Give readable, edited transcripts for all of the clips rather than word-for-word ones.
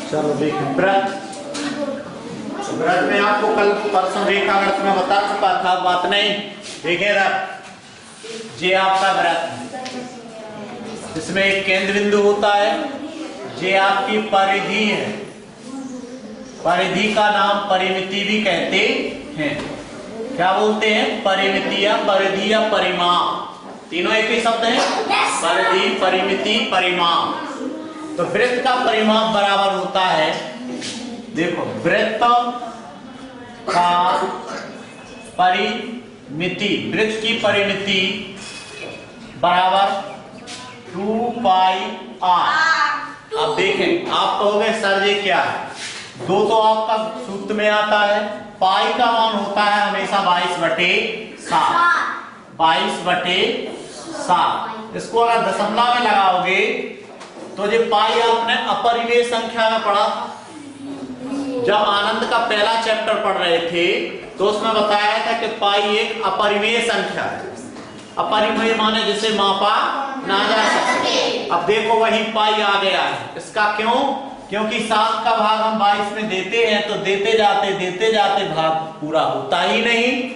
चलो देखें व्रत। व्रत में आपको कल परसों रेखागणित में बता चुका था, बात नहीं। देखें व्रत, ये आपका व्रत, इसमें एक केंद्र बिंदु होता है, ये आपकी परिधि है। परिधि का नाम परिमिति भी कहते हैं। क्या बोलते हैं? परिमिति या परिधि या परिमाप, तीनों एक ही शब्द है। परिधि, परिमिति, परिमाप। तो वृत्त का परिमाप बराबर होता है, देखो वृत्त का परिमिति, वृत्त की परिमिति बराबर 2 पाई r। अब देखें, आप कहोगे सर ये क्या है? दो तो आपका सूत्र में आता है, पाई का मान होता है हमेशा 22/7। 22/7। इसको अगर दशमलव में लगाओगे तो ये पाई आपने अपरिमेय संख्या में पढ़ा था। जब आनंद का पहला चैप्टर पढ़ रहे थे तो उसमें बताया था कि पाई एक अपरिमेय संख्या है। अपरिमेय माने जिसे मापा ना जा सके। अब देखो वही पाई आ गया है। इसका क्यों? क्योंकि 7 का भाग हम 22 में देते हैं तो देते जाते भाग पूरा होता ही नहीं,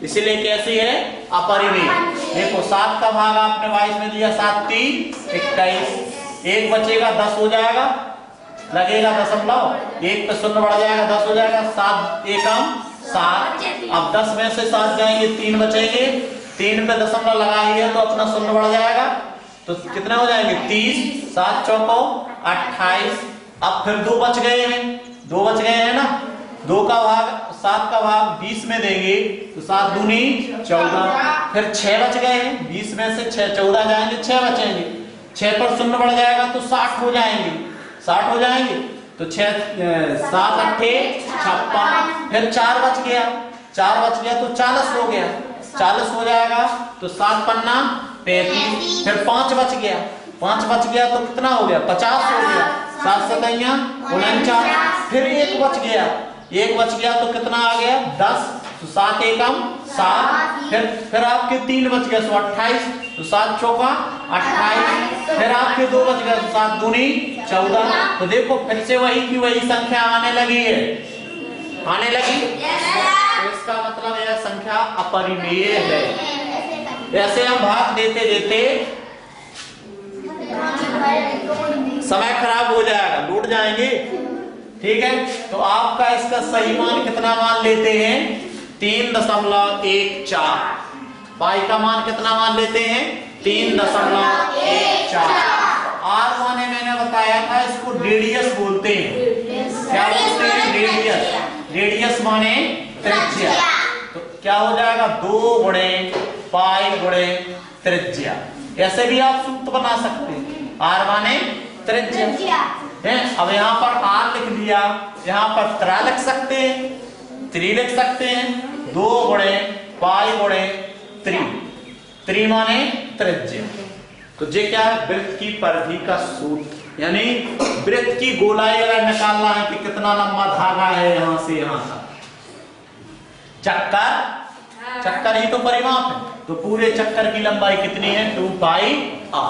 इसलिए कैसी है? अपरिमेय। देखो 7 का भाग आपने 22 में दिया, 7 3 21, एक बचेगा 10 हो जाएगा, लगेगा दशमलव, एक पे शून्य बढ़ जाएगा 10 हो जाएगा, 7 एकम 7। अब 10 में से 7 जाएंगे, 3 बचेंगे, 3 पे दशमलव लगा ही है तो अपना शून्य बढ़ जाएगा, तो कितने हो जाएंगे? 30, 7 चौको 28। अब फिर 2 बच गए हैं, 2 बच गए हैं ना। 2 का भाग 7 का भाग 20 में देंगे तो 7 दूनी 14। फिर 6 बच गए हैं, 20 में से 6 14 जाएंगे, 6 बचेंगे, 6 पर शून्य बढ़ जाएगा तो 60 हो जाएंगे, 60 हो जाएंगे तो 6 7 8 56। फिर 4 बच गया, 4 बच गया तो 40 हो गया, 40 हो जाएगा तो 7 पन्ना 35। फिर 5 बच गया, 5 बच गया तो कितना हो गया? 50 हो गया, 7 7 49। फिर 1 बच गया, 1 बच गया तो कितना आ गया? 10, तो 7 एकम 7। फिर आपके 3 बच गए तो 28, तो 7 चौका 28। फिर आपके 2 बच गए तो 7 दूनी 14। तो देखो फिर से वही की वही संख्या आने लगी है, आने लगी। तो इसका मतलब यह संख्या अपरिमेय है। ऐसे हम भाग देते देते समय खराब हो जाएगा, लूट जाएंगे, ठीक है। तो आपका इसका सही मान कितना मान लेते हैं? 3.14। पाई का मान कितना मान लेते हैं? 3.14। आर माने मैंने बताया था इसको रेडियस बोलते हैं। क्या बोलते हैं? रेडियस। रेडियस माने त्रिज्या। तो क्या हो जाएगा? 2 गुणे पाई गुणे त्रिज्या। ऐसे भी आप सूत्र बना सकते हैं, आर माने त्रिज्या है। अब यहाँ पर आर लिख दिया, यहाँ पर त्रा लिख सकते हैं, 3 लिख सकते हैं। 2 गुणे पाई गुणे 3 माने त्रिज्या। तो ये क्या है? वृत्त की परिधि का सूत्र, यानी वृत्त की गोलाई अगर निकालना है कि कितना लंबा धागा है यहां से यहां तक, चक्कर ही तो परिमाप है, तो पूरे चक्कर की लंबाई कितनी है? 2 पाई r।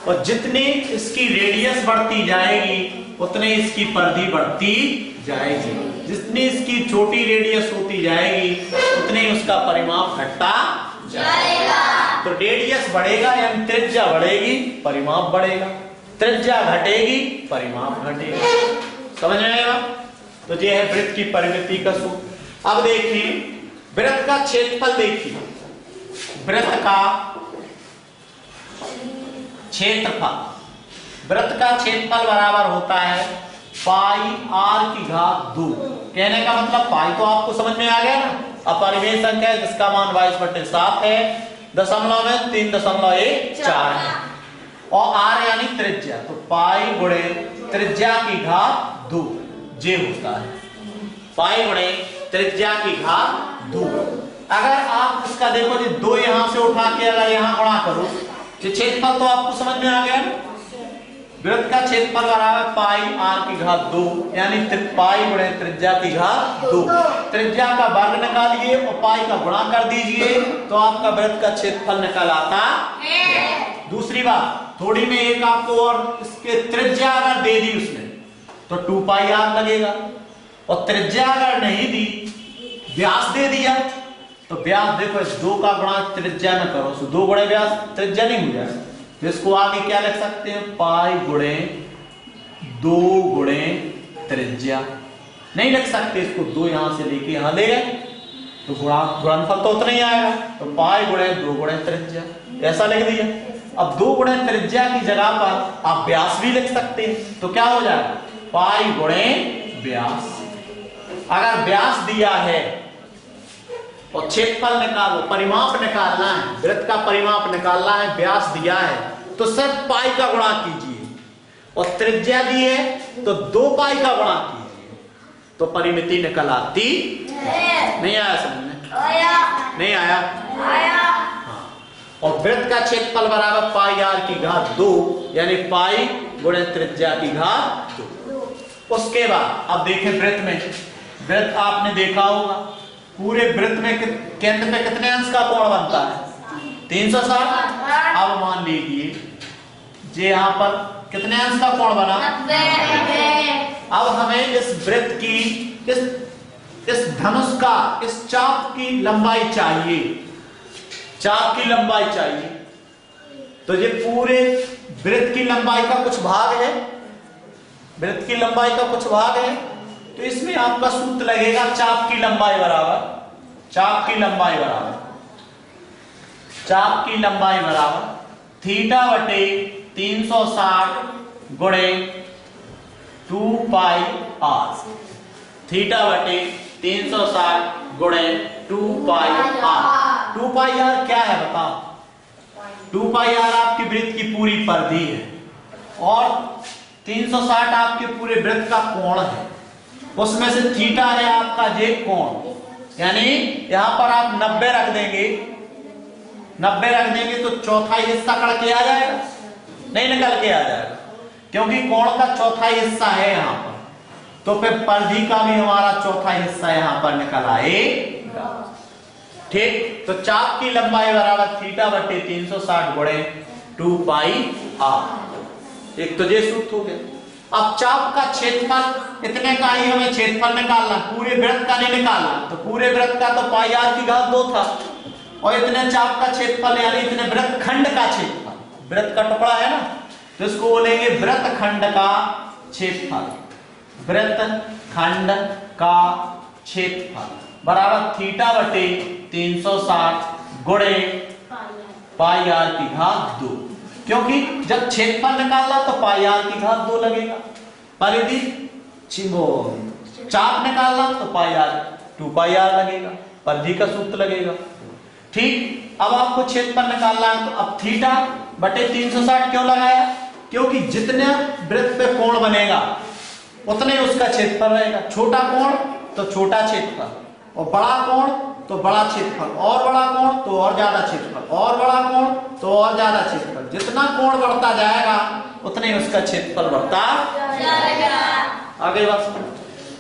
और जितनी इसकी रेडियस बढ़ती जाएगी उतनी इसकी परिधि बढ़ती जाएगी। जितनी इसकी छोटी रेडियस होती जाएगी उतनी उसका परिमाप घटता जाएगा। तो रेडियस बढ़ेगा यानी त्रिज्या बढ़ेगी, परिमाप बढ़ेगा। त्रिज्या घटेगी, परिमाप घटेगा। समझ में आएगा? तो ये है वृत्त की परिमिति का सूत्र। अब देखिए वृत्त का क्षेत्रफल। देखिए वृत्त का क्षेत्रफल, वृत्त का क्षेत्रफल बराबर होता है पाई r⁴। कहने का मतलब पाई तो आपको समझ में आ गया ना, अपरिमेय संख्या है जिसका मान 22/7 है, दशमलव में 3.14 है, और r यानी त्रिज्या, तो पाई गुणे त्रिज्या की घात 2 जे होता है। पाई गुणे त्रिज्या की घात 2। अगर आप इसका देखो जी 2 यहां से उठा के अगर यहां गुणा करो, क्षेत्रफल तो आपको समझ में आ गया। वृत्त का क्षेत्रफल बराबर पाई r⁴, यानी पाई गुणे त्रिज्या की घात 2। त्रिज्या का वर्ग निकालिए और पाई का गुणा कर दीजिए तो आपका वृत्त का क्षेत्रफल निकल आता है। दूसरी बात, थोड़ी में एक आपको और इसके त्रिज्या अगर दे दी उसने, तो 2 पाई आर लगेगा। और त्रिज्या अगर नहीं दी, व्यास दे दिया, तो व्यास देखो इस 2 का गुणा त्रिज्या में करो, तो 2 गुणे व्यास, त्रिज्या नहीं हो जाए, जिसको आगे क्या लिख सकते हैं, पाई गुणे 2 गुणे त्रिज्या। नहीं लिख सकते इसको, 2 यहां से लेके यहां ले गए तो गुणनफल तो उतना ही आएगा, तो पाई गुणे 2 गुणे त्रिज्या, ऐसा लिख दिया। अब 2 गुणे त्रिज्या की जगह पर आप व्यास भी लिख सकते हैं, तो क्या हो जाएगा, पाई गुणे व्यास। अगर व्यास दिया है और क्षेत्रफल निकालो, परिमाप निकालना है, वृत्त का परिमाप निकालना है, व्यास दिया है तो सिर्फ पाई का गुणा कीजिए, और त्रिज्या दी है तो 2 पाई का गुणा कीजिए, तो परिमिति निकल आती। नहीं आया समझ में? नहीं आया? हाँ। और वृत्त का क्षेत्रफल बराबर पाई आर की घात 2, यानी पाई गुणे त्रिज्या की घात 2। उसके बाद अब देखें वृत्त में, वृत्त आपने देखा होगा, पूरे वृत्त में केंद्र पे कितने अंश का कोण बनता है, 360। अब मान लीजिए जे यहां पर कितने अंश का कोण बना, 90। अब हमें इस वृत्त की इस धनुष का, इस चाप की लंबाई चाहिए, चाप की लंबाई चाहिए, तो ये पूरे वृत्त की लंबाई का कुछ भाग है, वृत्त की लंबाई का कुछ भाग है, तो इसमें आपका सूत्र लगेगा चाप की लंबाई बराबर, चाप की लंबाई बराबर, चाप की लंबाई बराबर थीटा बटे 360 गुणे 2 पाई आर, थीटा बटे 360 गुणे 2 पाई आर। 2 पाई आर क्या है बताओ, 2 पाई आर आपकी वृत्त की पूरी परिधि है, और 360 आपके पूरे वृत्त का कोण है, उसमें से थीटा है आपका जे कोण, यानी यहां पर आप 90 रख देंगे, 90 रख देंगे तो चौथाई हिस्सा कट के आ जाएगा, नहीं निकल के आ जाएगा, क्योंकि कोण का चौथाई हिस्सा है यहां पर, तो फिर परिधि का भी हमारा चौथा हिस्सा यहां पर निकल आएगा। ठीक, तो चाप की लंबाई बराबर थीटा बटे 360 गुणे 2 पाई आर। एक तो ये सूत्र हो गया। अब चाप का क्षेत्रफल इतने का ही हमें क्षेत्रफल निकालना, पूरे वृत्त का नहीं निकालना, तो पूरे वृत्त का तो पाई आर की घात 2 था, और इतने चाप का क्षेत्रफल यानी इतने वृत्त खंड का क्षेत्रफल, वृत्त का टुकड़ा है ना, तो इसको बोलेंगे वृत्त खंड का क्षेत्रफल, वृत्त खंड का क्षेत्रफल बराबर थीटा बटे 360 गुणे पाई आर की घात 2, क्योंकि जब क्षेत्रफल निकालना तो पाई आर की घात 2 लगेगा, परिधि चाप निकालना तो पाई आर 2 पाई आर लगेगा, परिधि का सूत्र लगेगा। ठीक, अब आपको क्षेत्रफल निकालना है, तो अब थीटा बटे 360 क्यों लगाया, क्योंकि जितने वृत्त पे कोण बनेगा उतने उसका क्षेत्रफल रहेगा, छोटा कोण तो छोटा क्षेत्रफल, और बड़ा कोण तो बड़ा क्षेत्रफल, और बड़ा कोण तो और ज्यादा क्षेत्रफल, और बड़ा कोण तो और ज्यादा क्षेत्रफल, जितना कोण बढ़ता जाएगा उतने उसका क्षेत्रफल बढ़ता जाएगा। आगे बात,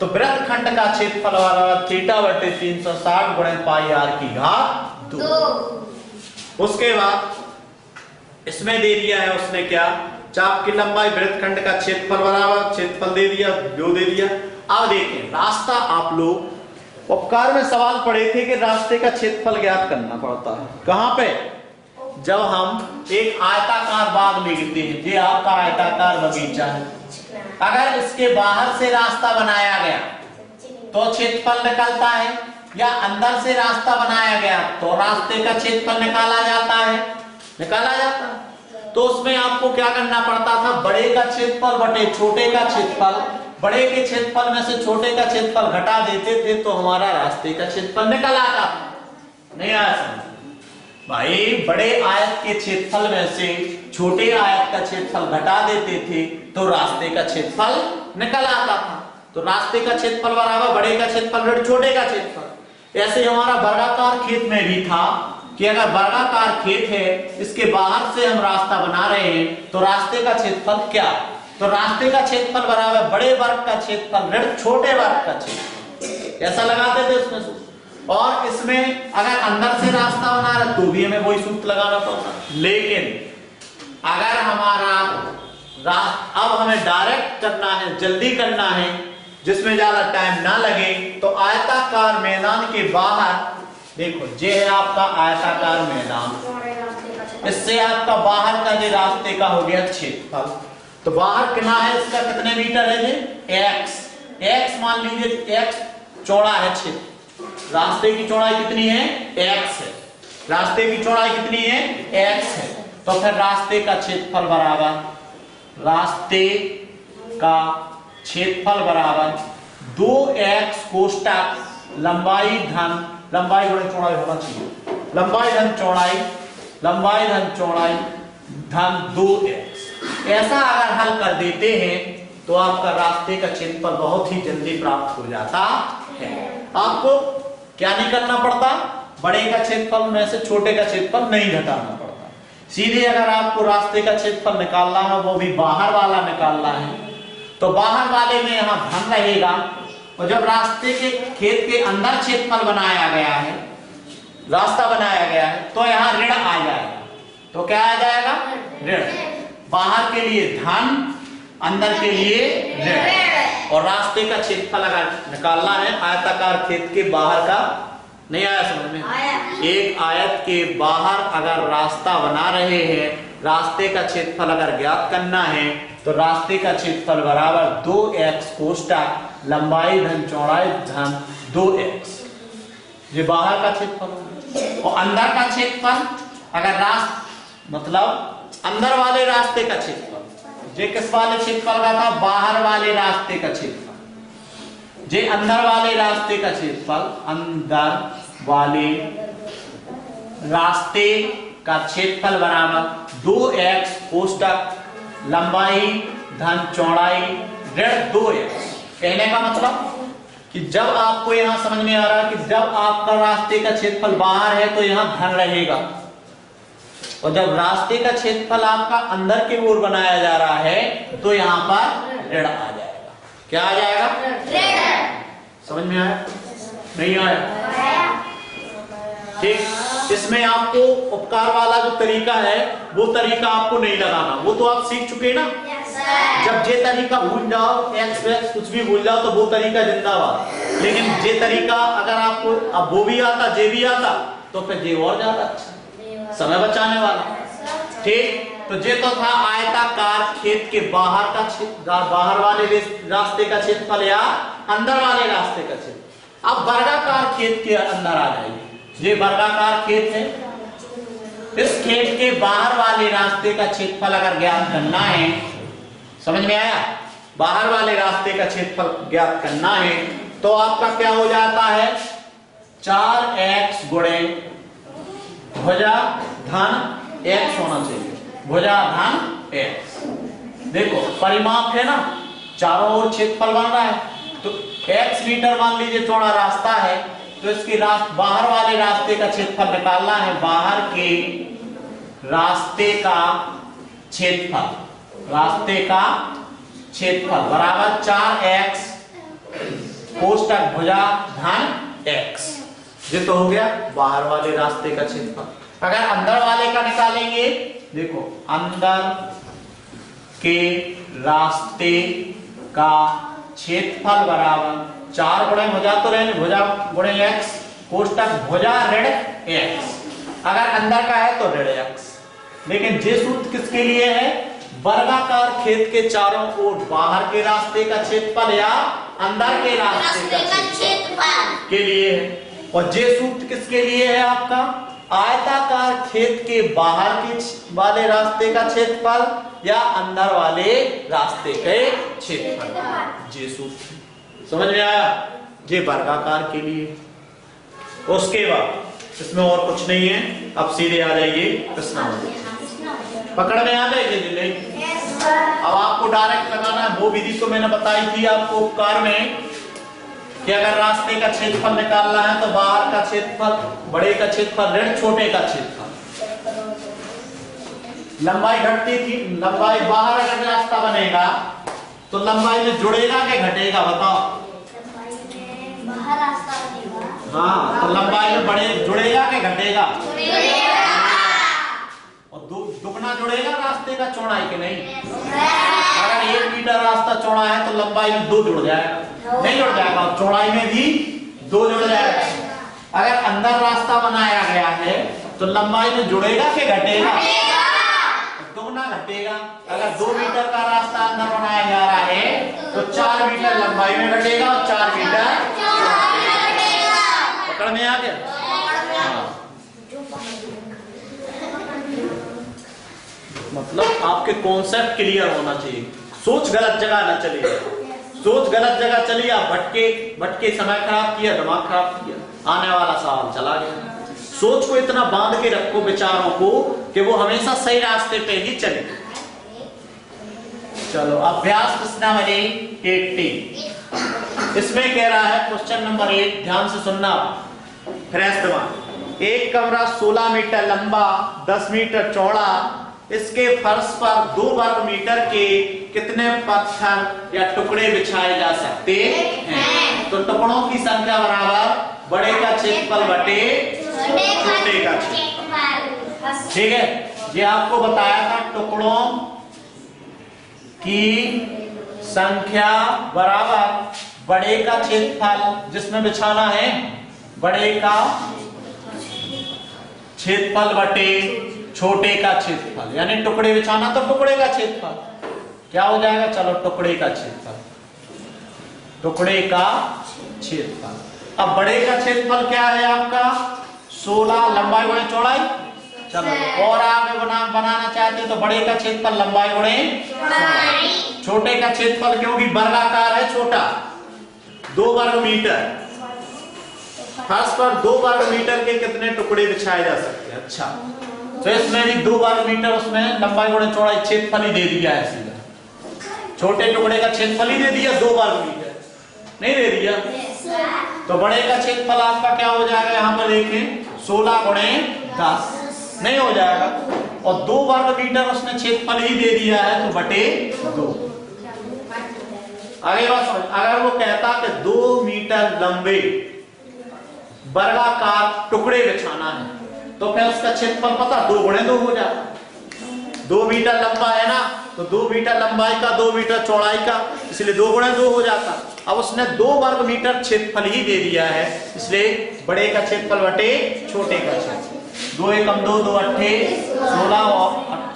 तो वृत्त खंड का क्षेत्रफल बराबर थीटा बटे 360 गुणे पाई आर की घात 2। उसके बाद इसमें दे दिया है उसने क्या, चाप की लंबाई, वृत्त खंड का क्षेत्रफल बराबर, क्षेत्रफल दे दिया, जो दे दिया। अब देखें रास्ता, आप लोग उपकार में सवाल पढ़े थे कि रास्ते का क्षेत्रफल ज्ञात करना पड़ता है, कहां पे, जब हम एक आयताकार बाग लेते हैं, ये आपका आयताकार बगीचा है, अगर इसके बाहर से रास्ता बनाया गया तो क्षेत्रफल निकलता है, या अंदर से रास्ता बनाया गया तो रास्ते का क्षेत्रफल निकाला जाता है, निकाला जाता है। तो उसमें आपको क्या करना पड़ता था, बड़े का क्षेत्रफल बटे छोटे का क्षेत्रफल, बड़े के क्षेत्रफल में से छोटे का क्षेत्रफल घटा देते थे तो हमारा रास्ते का क्षेत्रफल निकल आता। नहीं आया समझ भाई, बड़े आयत के क्षेत्रफल में से छोटे आयत का क्षेत्रफल घटा देते थे तो रास्ते का क्षेत्रफल निकल आता था, तो रास्ते का क्षेत्रफल बराबर बड़े का क्षेत्रफल बटे छोटे का क्षेत्रफल। ऐसे हमारा वर्गाकार खेत में भी था कि अगर वर्गाकार खेत है, इसके बाहर से हम रास्ता बना रहे हैं तो रास्ते का क्षेत्रफल क्या, तो रास्ते का क्षेत्रफल बराबर बड़े वर्ग का क्षेत्रफल ऋण छोटे वर्ग का क्षेत्रफल, ऐसा लगाते थे उसमें। और इसमें अगर अंदर से रास्ता बना रहे तो भी हमें वही सूत्र लगाना पड़ता, लेकिन अगर हमारा अब हमें डायरेक्ट करना है, जल्दी करना है, जिसमें ज्यादा टाइम ना लगे। तो आयताकार मैदान के बाहर देखो, ये है आपका आयताकार मैदान, इससे आपका बाहर का जो रास्ते का हो गया क्षेत्रफल। तो बाहर कितना है इसका, कितने मीटर है ये, x मान लीजिए, x चौड़ा है क्षेत्र, रास्ते की चौड़ाई कितनी है, x है, रास्ते की चौड़ाई कितनी है, x है। तो फिर रास्ते का क्षेत्रफल बराबर, रास्ते का क्षेत्रफल बराबर 2x कोष्टक लंबाई धन, लंबाई गुणे चौड़ाई होना चाहिए, लंबाई धन चौड़ाई, लंबाई धन चौड़ाई धन 2x। ऐसा अगर हल कर देते हैं तो आपका रास्ते का क्षेत्रफल बहुत ही जल्दी प्राप्त हो जाता है। आपको क्या नहीं करना पड़ता, बड़े का क्षेत्रफल में से छोटे का क्षेत्रफल नहीं घटाना पड़ता। सीधे अगर आपको रास्ते का क्षेत्रफल निकालना है, वो भी बाहर वाला निकालना है, तो बाहर वाले में यहां धन रहेगा, और जब रास्ते के खेत के अंदर क्षेत्रफल बनाया गया है, रास्ता बनाया गया है, तो यहाँ ऋण आ जाएगा। तो क्या आ जाएगा, ऋण। बाहर के लिए धन, अंदर के लिए ऋण। और रास्ते का क्षेत्रफल अगर निकालना है आयताकार खेत के बाहर का, नहीं आया समझ में, एक आयत के बाहर अगर रास्ता बना रहे हैं, रास्ते का क्षेत्रफल अगर ज्ञात करना है, तो रास्ते का क्षेत्रफल बराबर 2x कोष्टक लंबाई धन चौड़ाई धन 2x, ये बाहर का क्षेत्रफल। और अंदर का क्षेत्रफल अगर मतलब अंदर वाले रास्ते का क्षेत्रफल, ये किस वाले क्षेत्रफल का था, बाहर वाले रास्ते का क्षेत्रफल, जे अंदर वाले रास्ते का क्षेत्रफल, अंदर वाले रास्ते का क्षेत्रफल बराबर 2x कोष्टक लंबाई धन चौड़ाई ऋण 2x। कहने का मतलब कि जब आपको यहां समझ में आ रहा है कि जब आपका रास्ते का क्षेत्रफल बाहर है तो यहां धन रहेगा, और जब रास्ते का क्षेत्रफल आपका अंदर की ओर बनाया जा रहा है तो यहां पर ऋण आ जाएगा। क्या आ जाएगा, ऋण। समझ में आया, नहीं आया, ठीक। इसमें आपको उपकार वाला जो तरीका है वो तरीका आपको नहीं लगाना, वो तो आप सीख चुके ना। जब जे तरीका भूल जाओ, एक्स वैक्स कुछ भी भूल जाओ, तो वो तरीका जिंदाबाद। लेकिन जे तरीका अगर आपको अब वो भी आता, जे भी आता, तो फिर जे और ज्यादा अच्छा, समय बचाने वाला, ठीक। तो जे तो था आयताकार खेत के बाहर का बाहर वाले रास्ते का क्षेत्रफल या अंदर वाले रास्ते का क्षेत्रफल। अब वर्गाकार खेत के अंदर आ जाइए, ये वर्गाकार खेत है, इस खेत के बाहर वाले रास्ते का क्षेत्रफल अगर ज्ञात करना है, समझ में आया, बाहर वाले रास्ते का क्षेत्रफल ज्ञात करना है, तो आपका क्या हो जाता है, 4x गुणे भुजा धन x होना चाहिए, भुजा धन x। देखो परिमाप है ना, चारों ओर क्षेत्रफल बन रहा है, तो x मीटर मान लीजिए चौड़ा रास्ता है, तो इसके बाहर वाले रास्ते का क्षेत्रफल निकालना है, बाहर के रास्ते का क्षेत्रफल, रास्ते का क्षेत्रफल बराबर 4x कोष्टक भुजा धन x। ये तो हो गया बाहर वाले रास्ते का क्षेत्रफल। अगर अंदर वाले का निकालेंगे, देखो अंदर के रास्ते का क्षेत्रफल बराबर 4 गुणे भुजा तो रहने, भुजा गुणे x कोष्टक भुजा ऋण x। अगर अंदर का है तो ऋण x। लेकिन ये सूत्र किसके लिए है, वर्गाकार खेत के चारों ओर बाहर के रास्ते का क्षेत्रफल या अंदर के रास्ते का क्षेत्रफल के लिए है। और ये सूत्र किसके लिए है, आपका आयताकार खेत के बाहर के वाले रास्ते का क्षेत्रफल या अंदर वाले रास्ते के क्षेत्रफल। ये सूत्र समझ में आया, ये वर्गाकार के लिए। उसके बाद इसमें और कुछ नहीं है, अब सीधे आ जाइए प्रश्नावली, पकड़ में आ जाइए। अब आपको डायरेक्ट लगाना है, वो विधि तो मैंने बताई थी आपको उपकार में कि अगर रास्ते का क्षेत्रफल निकालना है तो बाहर का क्षेत्रफल, बड़े का क्षेत्रफल ऋण छोटे का क्षेत्रफल, लंबाई घटती थी, लंबाई बाहर अगर रास्ता बनेगा तो लंबाई में जुड़ेगा कि घटेगा, बताओ। बाहर रास्ता बनेगा, हाँ, तो लंबाई में बड़े जुड़ेगा कि घटेगा, और दुगना कितना जुड़ेगा रास्ते का चौड़ाई के नहीं? अगर 1 मीटर रास्ता चौड़ा है तो लंबाई में 2 जुड़ जाएगा, नहीं जुड़ जाएगा, और चौड़ाई में भी 2 जुड़ जाएगा। अगर अंदर रास्ता बनाया गया है तो लंबाई में जुड़ेगा कि घटेगा? दोगुना घटेगा। अगर 2 मीटर का रास्ता अंदर बनाया जा रहा है तो 4 मीटर लंबाई में घटेगा और 4 मीटर पकड़ में आ गया। मतलब आपके कॉन्सेप्ट क्लियर होना चाहिए, सोच गलत जगह न चली जाए। सोच गलत जगह चली, आप भटके समय खराब किया, दिमाग खराब किया, आने वाला सवाल चला गया। सोच को इतना बांध के रखो विचारों को कि वो हमेशा सही रास्ते पे ही चले। चलो अभ्यास प्रश्न नंबर 80। इसमें कह रहा है क्वेश्चन नंबर 1, ध्यान से सुनना, फ्रेश दिमाग। एक कमरा 16 मीटर लंबा, 10 मीटर चौड़ा, इसके फर्श पर 2 वर्ग मीटर के कितने पत्थर या टुकड़े बिछाए जा सकते हैं? तो टुकड़ों की संख्या बराबर बड़े का क्षेत्रफल बटे छोटे का क्षेत्रफल। ठीक है, ये आपको बताया था टुकड़ों की संख्या बराबर बड़े का क्षेत्रफल, जिसमें बिछाना है बड़े का क्षेत्रफल बटे छोटे का क्षेत्रफल, यानी टुकड़े बिछाना तो टुकड़े का क्षेत्रफल क्या हो जाएगा? चलो टुकड़े का क्षेत्रफल, टुकड़े का क्षेत्रफल। अब बड़े का क्षेत्रफल क्या है आपका? 16 लंबाई गुणे चौड़ाई। चलो और आगे बनाना चाहते तो बड़े का क्षेत्रफल लंबाई गुणे चौड़ाई। छोटे का क्षेत्रफल क्योंकि वर्गाकार है छोटा, 2 वर्ग मीटर, फर्श पर 2 वर्ग मीटर के कितने टुकड़े बिछाए जा सकते हैं? अच्छा, तो इसमें भी 2 वर्ग मीटर, उसमें लंबाई गुणे चौड़ाई क्षेत्रफल ही दे दिया है सीधा। छोटे टुकड़े का क्षेत्रफल ही दे दिया 2 वर्ग मीटर, नहीं दे दिया? तो बड़े का क्षेत्रफल आपका क्या हो जाएगा? यहाँ पर देखें 16 गुणे 10 नहीं हो जाएगा, और 2 वर्ग मीटर उसने क्षेत्रफल ही दे दिया है तो बटे 2। आगे बात समझ, अगर वो कहता कि 2 मीटर लंबे वर्गाकार टुकड़े बिछाना है तो फिर उसका क्षेत्रफल पता 2 गुणे 2 हो जाता। 2 मीटर लंबा है ना, तो 2 मीटर लंबाई का 2 मीटर चौड़ाई का, इसलिए 2 गुणे 2 हो जाता। अब उसने 2 वर्ग मीटर क्षेत्रफल ही दे दिया है, इसलिए बड़े का क्षेत्रफल बटे छोटे का क्षेत्रफल। 2 एकम 2, 2 अट्ठे 16 और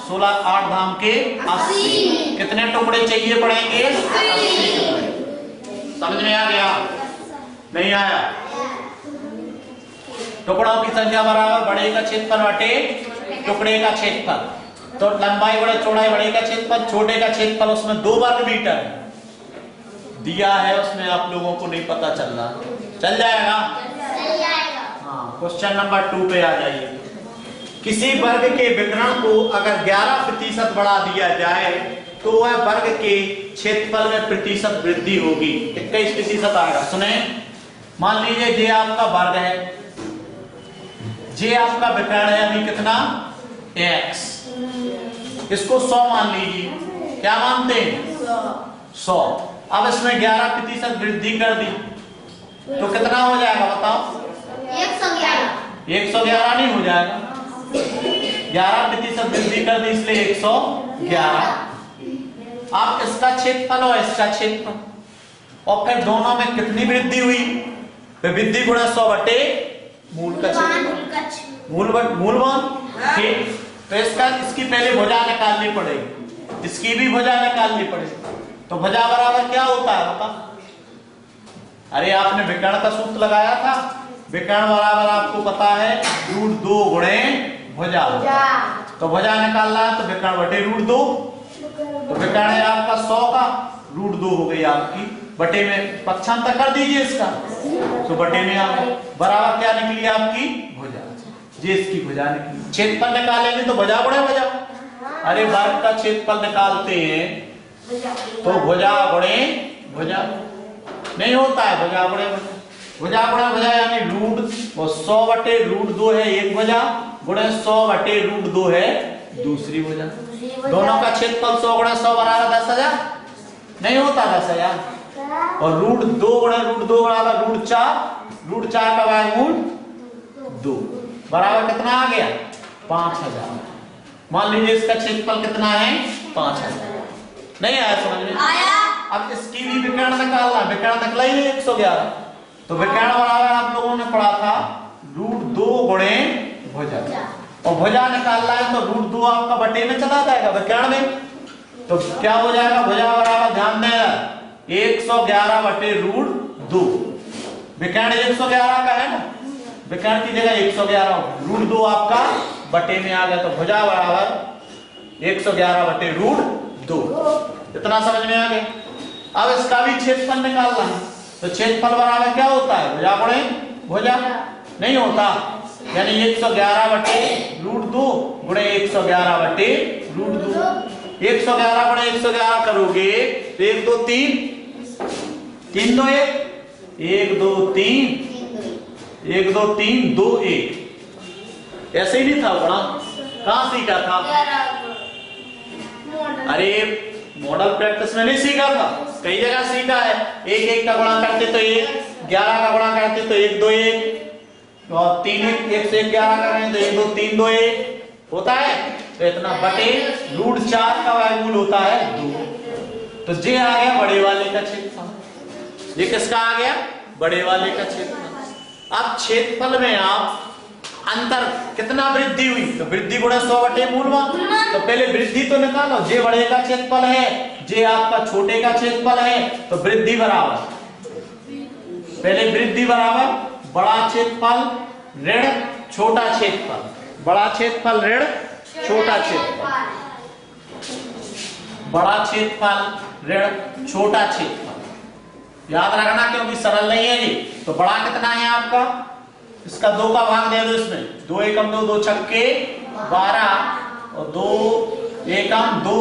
16 8 धाम के 80। कितने टुकड़े चाहिए पड़ेंगे? 80 टुकड़े। समझ में आ गया? नहीं आया? टुकड़ों की संख्या बराबर बड़े का क्षेत्रफल बटे टुकड़े का क्षेत्रफल। तो लंबाई बड़े चौड़ाई बड़े का क्षेत्रफल, छोटे का क्षेत्रफल उसमें 2 वर्ग मीटर दिया है, उसमें आप लोगों को नहीं पता चल रहा, चल जाएगा? हाँ, क्वेश्चन नंबर 2 पे आ जाइए। किसी वर्ग के विकर्ण को अगर 11% बढ़ा दिया जाए तो वह वर्ग के क्षेत्रफल में प्रतिशत वृद्धि होगी। 21% आएगा। सुने, मान लीजिए ये आपका वर्ग है, ये आपका विकर्ण है अभी कितना? x। इसको 100 मान लीजिए। क्या मानते हैं? 100। अब इसमें 11% वृद्धि कर दी तो कितना हो जाएगा बताओ? 111 नहीं हो जाएगा, 11% वृद्धि कर दी इसलिए 111। अब इसका क्षेत्रफल और इसका क्षेत्रफल, और फिर दोनों में कितनी वृद्धि हुई? वृद्धि गुणा 100 बटे मूल का क्षेत्रफल, मूलवान। ठीक, तो इसकी पहले भुजा निकालनी पड़ेगी, इसकी भी भुजा निकालनी पड़ेगी। तो भुजा बराबर क्या होता है बता? अरे आपने विकर्ण का सूत्र लगाया था, विकर्ण बराबर आपको पता है √2 गुणे भुजा। तो भुजा निकालना है तो विकर्ण बटे √2। तो विकर्ण है आपका 100 का, √2 हो गई आपकी, बटे में पक्षांतर कर दीजिए इसका, तो बटे में आ गई। बराबर क्या निकली आपकी? भुजा। ये इसकी भुजा निकली। क्षेत्रफल निकालेंगे तो भुजा गुणे भुजा। अरे वर्ग का क्षेत्रफल निकालते हैं तो भुजा गुणे भुजा नहीं होता है, भुजा गुणे भुजा। भुजा गुणे भुजा यानी √100 बटे √2 है एक भुजा, गुणे 100 बटे √2 है दूसरी भुजा। दोनों का क्षेत्रफल 100 गुणे 100 बराबर 10,000 नहीं होता 10,000। और √2 गुणे √2 बराबर √4 का वर्गमूल 2 बराबर कितना आ गया? 5,000। मान लीजिए इसका क्षेत्रफल कितना है 5 है। नहीं आया समझ में? आया। अब इसकी भी विकर्ण निकालना, विकर्ण निकला ही 111। तो विकर्ण बराबर आप लोगों ने पढ़ा था √2 गुणे भुजा, और भुजा निकालना है तो √2 आपका बटे में चला जाएगा विकर्ण में। तो क्या हो जाएगा भुजा बराबर, ध्यान देना 111 बटे √2। विकर्ण 111 का है ना, विकर्ण की जगह 111, √2 आपका बटे में आ गया। तो भुजा बराबर 111 बटे √2। इतना समझ में आ गया। अब इसका भी क्षेत्रफल निकालना है। तो क्षेत्रफल बराबर क्या होता है, भुजा गुणे भुजा नहीं होता, यानी 111 बटे √2 गुणे 111 बटे √2। 111 गुणे 111 करोगे तो 1 2 3 3 2 1 1 2 3 1 2 3 2 1। ऐसे ही नहीं था पढ़ा, कहां सीखा था? अरे मॉडल प्रैक्टिस में नहीं सीखा था, कई जगह सीखा है। 1 1 का गुणा करते तो 1, 11 का गुणा करते तो 1 2 1, और 3 1 से 11 करें तो 1 2 3 2 1 होता है। तो इतना बटे √4 का वर्गमूल होता है 2। तो ये आ गया बड़े वाले का क्षेत्रफल। ये किसका आ गया? बड़े वाले का क्षेत्रफल। अब क्षेत्रफल में आप अंतर कितना वृद्धि हुई, तो वृद्धि गुणा 100 बटे मूलमान। तो पहले वृद्धि तो निकालो, जे बड़े का क्षेत्रफल है, जे आपका छोटे का क्षेत्रफल है, तो वृद्धि बराबर, पहले वृद्धि बराबर बड़ा क्षेत्रफल ऋण छोटा क्षेत्रफल, बड़ा क्षेत्रफल ऋण छोटा क्षेत्रफल, बड़ा क्षेत्रफल ऋण छोटा क्षेत्रफल। याद रखना क्योंकि सरल नहीं है ये। तो बड़ा कितना है आपका, इसका 2 का भाग दे दो इसमें, 2 एकम 2 2 छक्के 12 और 2 एकम 2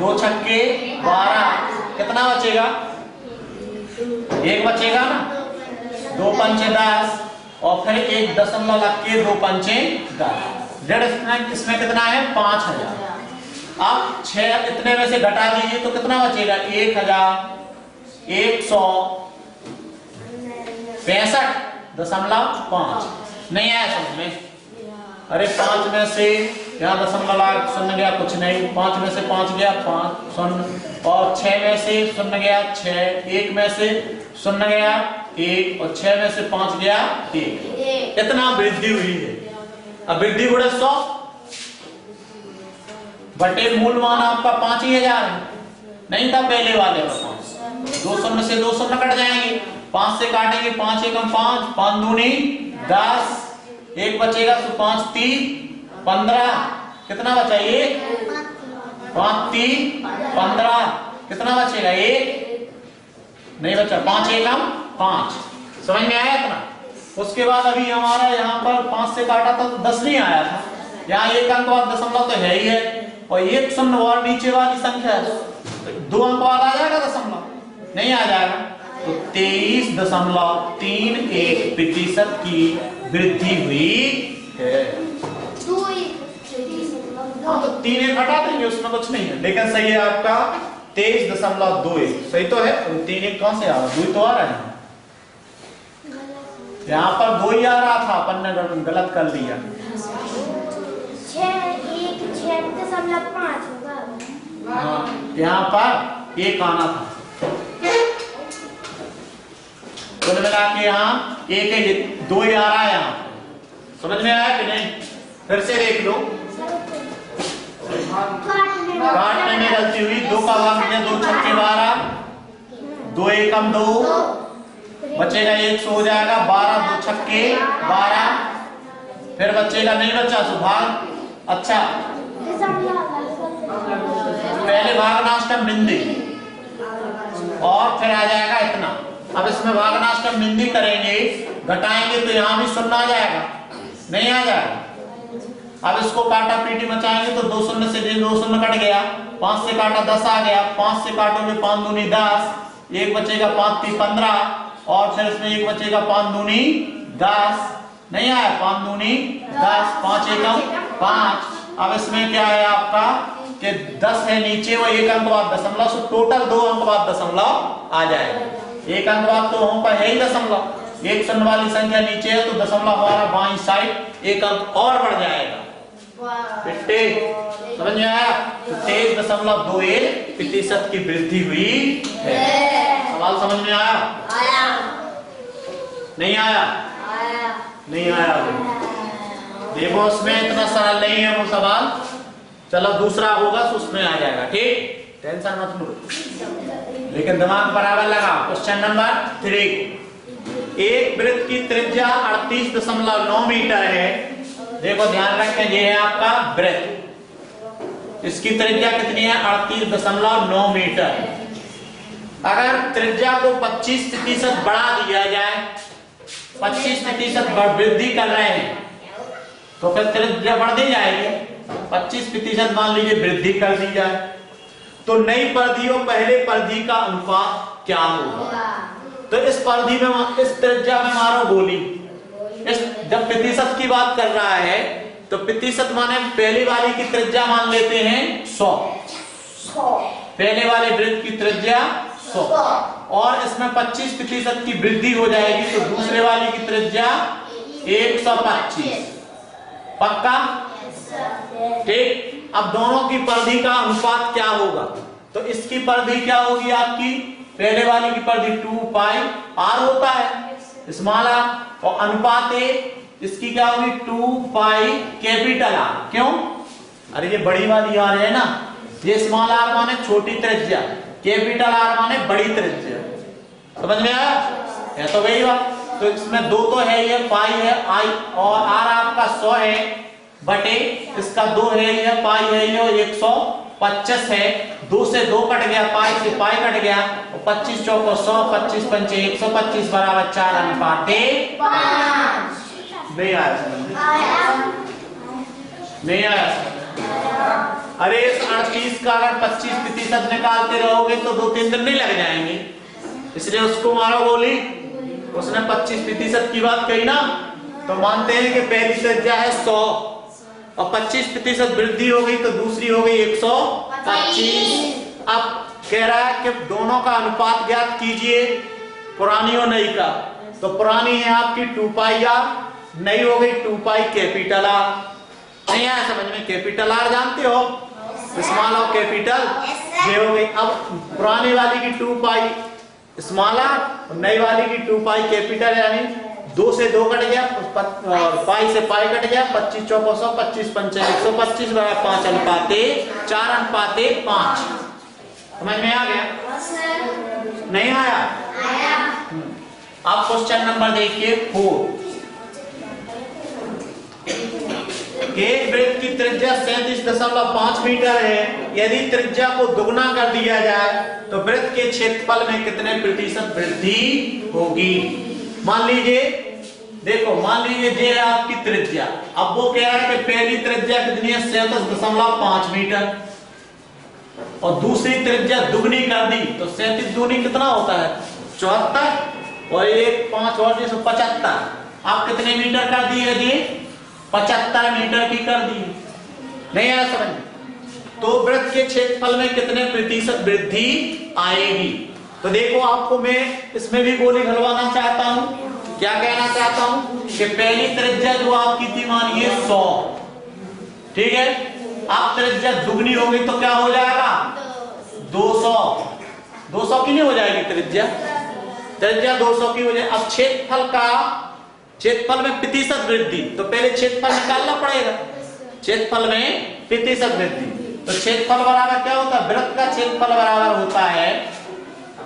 2 छक्के 12, कितना बचेगा? 1 बचेगा ना, 2 पंचे 10 और फिर 1 दशमलव लग के 2 पंचे 10। ऋण इसमें कितना है 5000। अब 6 इतने में से घटा दीजिए तो कितना बचेगा 1165.5। नहीं आया समझ में? अरे 5 में से यहाँ दशमलव शून्य गया, कुछ नहीं, 5 में से 5 गया 5 शून्य, और 6 में से शून्य गया 6, 1 में से शून्य गया 1, और 6 में से 5 गया 1। इतना वृद्धि हुई है। अब वृद्धि गुणे 100 बटे मूलमान आपका 5000 है, नहीं था पहले वाले का 5। 2 शून्य से 2 शून्य कट जाएंगे, 5 से काटेंगे 5 एकम 5, 5 दूनी 10, 1 बचेगा तो 5 3 15, कितना बचा 1, 5 3 15, कितना बचेगा 1 नहीं बचा, 5 एकम 5। समझ में आया इतना? उसके बाद अभी हमारा यहाँ पर 5 से काटा था तो 10 नहीं आया था, यहाँ 1 अंक बाद दशमलव तो है ही है, और 1 शून्य और नीचे वाली संख्या है, 2 अंक बाद आ जाएगा दशमलव, नहीं आ जाएगा। तो 23.31% की वृद्धि हुई है। हाँ तो 3 एक हटा देंगे, उसमें कुछ नहीं है, लेकिन सही है आपका 23.21, सही तो है। 3 एक कहां से आ रहा, 2 तो आ रहा है, यहाँ पर 2 ही आ रहा था, अपन ने गलत कर लिया। 6.5 होगा। हाँ, यहाँ पर 1 आना था, कुल मिला के यहाँ 1 है, 2 ही आ रहा है यहाँ। समझ में आया कि नहीं? फिर से देख लो, काटने में गलती हुई, 2 का भाग दिया 2 छक्के 12, 2 एकम 2 बचेगा 100 हो जाएगा, 12 2 छक्के 12, फिर बचेगा नहीं बचा सो भाग। अच्छा पहले भागनाष्टक बिंदी और फिर आ जाएगा इतना। अब इसमें भागनाष्टक बिंदी करेंगे, घटाएंगे तो यहाँ भी शून्य आ जाएगा, नहीं आ जाएगा। अब इसको काटा पीटी मचाएंगे तो 2 शून्य से 2 शून्य कट गया, 5 से काटा 10 आ गया, 5 से काटोगे 5 दूनी 10, 1 बचेगा 5 3 15, और फिर इसमें 1 बचेगा 5 दूनी 10, नहीं आया 5 दूनी 10, 5 एकम 5। अब इसमें क्या है आपका कि 10 है नीचे, वो 1 अंक बाद दशमलव, सो टोटल 2 अंक बाद दशमलव आ जाएगा। 1 अंक बाद तो वहां पर है ही दशमलव, 1 शून्य वाली संख्या नीचे है तो दशमलव हमारा बाईं साइड 1 अंक और बढ़ जाएगा। फिफ्टी, समझ में आया? 23.21% की वृद्धि हुई है। सवाल समझ में आया? नहीं आया? नहीं आया? देखो उसमें इतना सरल नहीं है वो सवाल। चलो दूसरा होगा तो उसमें आ जाएगा, ठीक? टेंशन मत लो, लेकिन दिमाग बराबर लगा। क्वेश्चन नंबर 3, एक वृत्त की त्रिज्या 38.9 मीटर है। देखो ध्यान रखें, ये है आपका वृत्त, इसकी त्रिज्या कितनी है? 38.9 मीटर। अगर त्रिज्या को 25% बढ़ा दिया जाए, 25% वृद्धि कर रहे हैं, तो फिर त्रिज्या बढ़ दी जाएगी। 25% मान लीजिए वृद्धि कर दी जाए, तो नई परिधि और पहले परिधि का अनुपात क्या होगा? तो इस परिधि में, इस त्रिज्या में मारो गोली। इस जब प्रतिशत की बात कर रहा है तो प्रतिशत माने पहली वाली की त्रिज्या मान लेते हैं 100, पहले वाले वृत्त की त्रिज्या 100, और इसमें 25% की वृद्धि हो जाएगी तो दूसरे वाली की त्रिज्या 125। पक्का? ठीक। अब दोनों की परिधि का अनुपात क्या होगा? तो इसकी परिधि क्या होगी आपकी? पहले वाली की परिधि 2 पाई r होता है, स्मॉल r, और अनुपात ए इसकी क्या होगी? 2 पाई कैपिटल R। क्यों? अरे ये बड़ी वाली R है ना, ये स्मॉल r माने छोटी त्रिज्या, कैपिटल R माने बड़ी त्रिज्या। समझ में आया? है तो वही बात। तो इसमें दो तो है, ये पाई है आई, और R आपका 100 है बटे इसका 2 है, ये पाई है, ये 125 है। 2 से 2 कट गया, पाई से पाई कट गया, और 25 चौको 100, 25 पंचे 125 बराबर 4:5। नहीं आया समझ में? नहीं आया? अरे इस 38 का अगर 25% निकालते रहोगे तो 2-3 दिन नहीं लग जाएंगे, इसलिए उसको मारो गोली। उसने 25% की बात कही ना, तो मानते हैं कि पहली त्रिज्या है 100 और 25% वृद्धि हो गई तो दूसरी हो गई 125। अब कह रहा है कि दोनों का अनुपात ज्ञात कीजिए, पुरानी और नई का। तो पुरानी है आपकी 2 पाई r, नई हो गई 2 पाई कैपिटल R। नहीं आया समझ में? कैपिटल R जानते हो, स्मॉल और कैपिटल, ये हो गई। अब पुरानी वाली की 2 पाई स्मॉल r, नई वाली की 2 पाई कैपिटल, यानी 2 से 2 कट गया और पाई से पाई कट गया, 25 चौको 100, 25 पंचे 125 बराबर 5:5। समझ में आ गया? नहीं आया? अब क्वेश्चन नंबर देखिए 4, एक वृत्त की त्रिज्या 37.5 मीटर है। यदि त्रिज्या को दुगना कर दिया जाए तो वृत्त के क्षेत्रफल में कितने प्रतिशत वृद्धि होगी? मान लीजिए, देखो मान लीजिए ये है आपकी त्रिज्या। अब वो कह रहा है कि पहली त्रिज्या कितनी है? 37.5 मीटर, और दूसरी त्रिज्या दुगनी कर दी तो 37 दूनी कितना होता है? 74, और 1 5 और 75। आप कितने मीटर कर दिए जी? 75 मीटर की कर दी। नहीं आया समझ? तो वृत्त के क्षेत्रफल में कितने प्रतिशत वृद्धि आएगी? तो देखो आपको मैं इसमें भी गोली घलवाना चाहता हूं। क्या कहना चाहता हूं कि पहली त्रिज्या जो आपकी थी मानिए 100, ठीक है। अब त्रिज्या दुगनी हो गई तो क्या हो जाएगा? 200। 200 की नहीं हो जाएगी त्रिज्या? त्रिज्या 200 की हो जाए। अब क्षेत्रफल में प्रतिशत वृद्धि, तो पहले क्षेत्रफल निकालना पड़ेगा। क्षेत्रफल में प्रतिशत वृद्धि, तो क्षेत्रफल बराबर क्या होता है? वृत्त का क्षेत्रफल बराबर होता है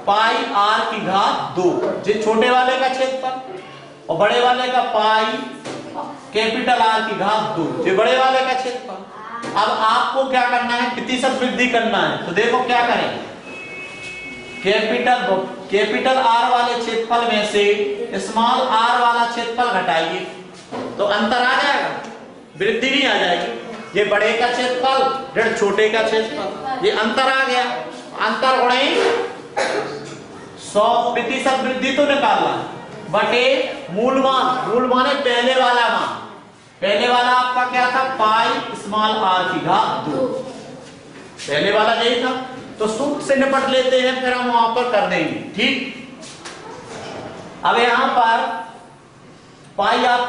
पाई r की घात 2, ये छोटे वाले का क्षेत्रफल, और बड़े वाले का पाई कैपिटल R की घात 2, ये बड़े वाले का क्षेत्रफल। अब आपको क्या करना है? प्रतिशत वृद्धि करना है। तो देखो क्या करें, कैपिटल R वाले क्षेत्रफल में से स्मॉल r वाला क्षेत्रफल घटाइए तो अंतर आ जाएगा, वृद्धि नहीं आ जाएगी। ये बड़े का क्षेत्रफल ऋण छोटे का क्षेत्रफल, ये अंतर आ गया। अंतर गुणे 100% वृद्धि तो निकालना है बटे मूलमान। मूल माने पहले वाला मान। पहले वाला आपका क्या था? पाई स्मॉल r की घात 2, पहले वाला यही था। तो सूत्र से निपट लेते हैं, फिर हम वहां पर कर देंगे, ठीक। अब यहां पर पाई आपका